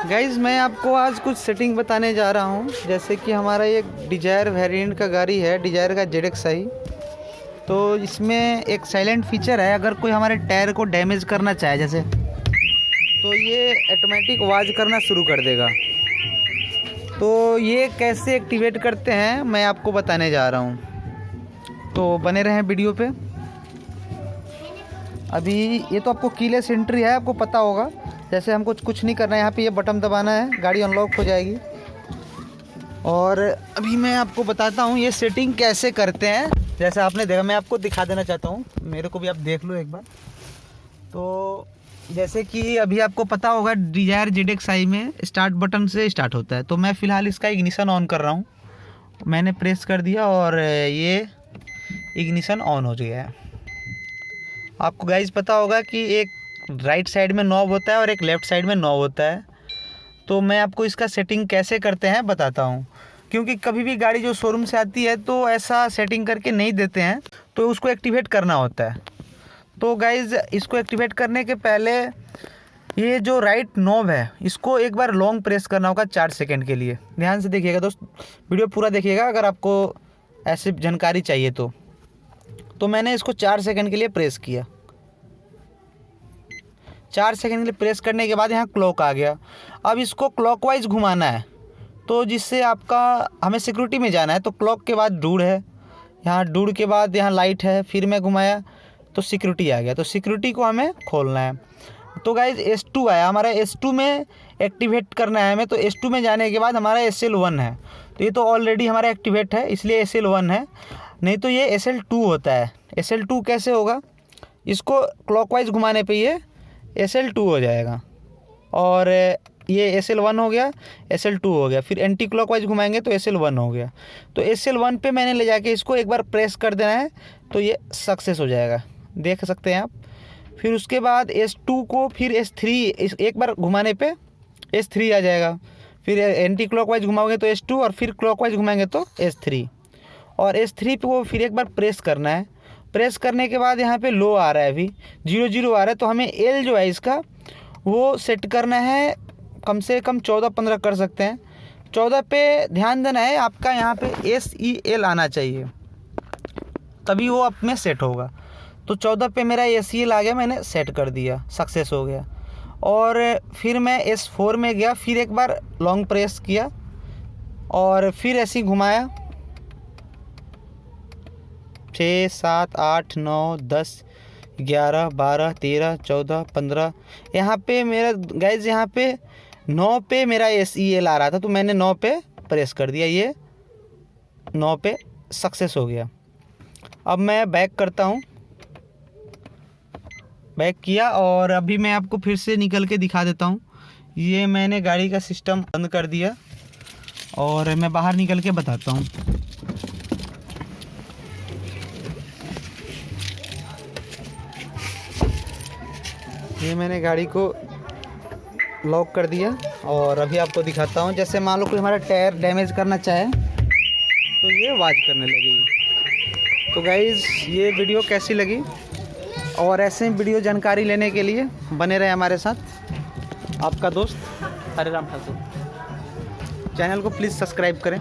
Guys मैं आपको आज कुछ सेटिंग बताने जा रहा हूँ। जैसे कि हमारा ये डिजायर वेरिएंट का गाड़ी है, डिजायर का ZXi। तो इसमें एक साइलेंट फीचर है, अगर कोई हमारे टायर को डैमेज करना चाहे जैसे, तो ये ऑटोमेटिक आवाज़ करना शुरू कर देगा। तो ये कैसे एक्टिवेट करते हैं मैं आपको बताने जा रहा हूँ, तो बने रहें वीडियो पे। अभी ये तो आपको कीलेस एंट्री है, आपको पता होगा। जैसे हमको कुछ नहीं करना है, यहाँ पे ये बटन दबाना है, गाड़ी अनलॉक हो जाएगी। और अभी मैं आपको बताता हूँ ये सेटिंग कैसे करते हैं। जैसे आपने देखा, मैं आपको दिखा देना चाहता हूँ, मेरे को भी आप देख लो एक बार। तो जैसे कि अभी आपको पता होगा डिजायर ZXi में स्टार्ट बटन से स्टार्ट होता है। तो मैं फ़िलहाल इसका इग्निशन ऑन कर रहा हूँ, मैंने प्रेस कर दिया और ये इग्निशन ऑन हो गया है। आपको गाइज पता होगा कि एक राइट साइड में नॉब होता है और एक लेफ़्ट साइड में नॉब होता है। तो मैं आपको इसका सेटिंग कैसे करते हैं बताता हूँ, क्योंकि कभी भी गाड़ी जो शोरूम से आती है तो ऐसा सेटिंग करके नहीं देते हैं, तो उसको एक्टिवेट करना होता है। तो गाइज इसको एक्टिवेट करने के पहले ये जो राइट नॉब है इसको एक बार लॉन्ग प्रेस करना होगा 4 सेकंड के लिए। ध्यान से देखिएगा दोस्त, वीडियो पूरा देखिएगा अगर आपको ऐसी जानकारी चाहिए तो मैंने इसको 4 सेकंड के लिए प्रेस किया। 4 सेकंड के लिए प्रेस करने के बाद यहाँ क्लॉक आ गया। अब इसको क्लॉकवाइज घुमाना है, तो जिससे आपका हमें सिक्योरिटी में जाना है। तो क्लॉक के बाद डूड है, यहाँ डूड के बाद यहाँ लाइट है, फिर मैं घुमाया तो सिक्योरिटी आ गया। तो सिक्योरिटी को हमें खोलना है। तो गाइज S2 आया, हमारा S2 में एक्टिवेट करना है हमें। तो S2 में जाने के बाद हमारा SL1 है, तो ये तो ऑलरेडी हमारा एक्टिवेट है इसलिए SL1 है, नहीं तो ये SL2 होता है। SL2 कैसे होगा, इसको क्लॉकवाइज घुमाने पे ये SL2 हो जाएगा और ये SL1 हो गया, SL2 हो गया। फिर एंटी क्लॉकवाइज घुमाएंगे तो SL1 हो गया। तो SL1 पे मैंने ले जाके इसको एक बार प्रेस कर देना है तो ये सक्सेस हो जाएगा, देख सकते हैं आप। फिर उसके बाद S2 को फिर S3 एक बार घुमाने पे S3 आ जाएगा। फिर एंटी क्लॉकवाइज घुमाओगे तो S2 और फिर क्लॉकवाइज घुमाएंगे तो S3। और S3 पे वो फिर एक बार प्रेस करना है। प्रेस करने के बाद यहाँ पे लो आ रहा है, अभी 0 आ रहा है, तो हमें L जो है इसका वो सेट करना है, कम से कम 14-15 कर सकते हैं। 14 पे ध्यान देना है आपका, यहाँ पे SEL आना चाहिए तभी वो आप में सेट होगा। तो 14 पे मेरा SEL आ गया, मैंने सेट कर दिया, सक्सेस हो गया। और फिर मैं S4 में गया, फिर एक बार लॉन्ग प्रेस किया और फिर ऐसे ही घुमाया 6, 7, 8, 9, 10, 11, 12, 13, 14, 15। यहाँ पे मेरा गाइज यहाँ पे 9 पे मेरा SEL आ रहा था, तो मैंने 9 पे प्रेस कर दिया, ये 9 पे सक्सेस हो गया। अब मैं बैक करता हूँ, बैक किया और अभी मैं आपको फिर से निकल के दिखा देता हूँ। ये मैंने गाड़ी का सिस्टम बंद कर दिया और मैं बाहर निकल के बताता हूँ। ये मैंने गाड़ी को लॉक कर दिया और अभी आपको दिखाता हूँ। जैसे मान लो कोई हमारा टायर डैमेज करना चाहे तो ये आवाज़ करने लगेगी। तो गाइज़ ये वीडियो कैसी लगी, और ऐसे वीडियो जानकारी लेने के लिए बने रहे हमारे साथ। आपका दोस्त हरे राम ठाकुर। चैनल को प्लीज़ सब्सक्राइब करें।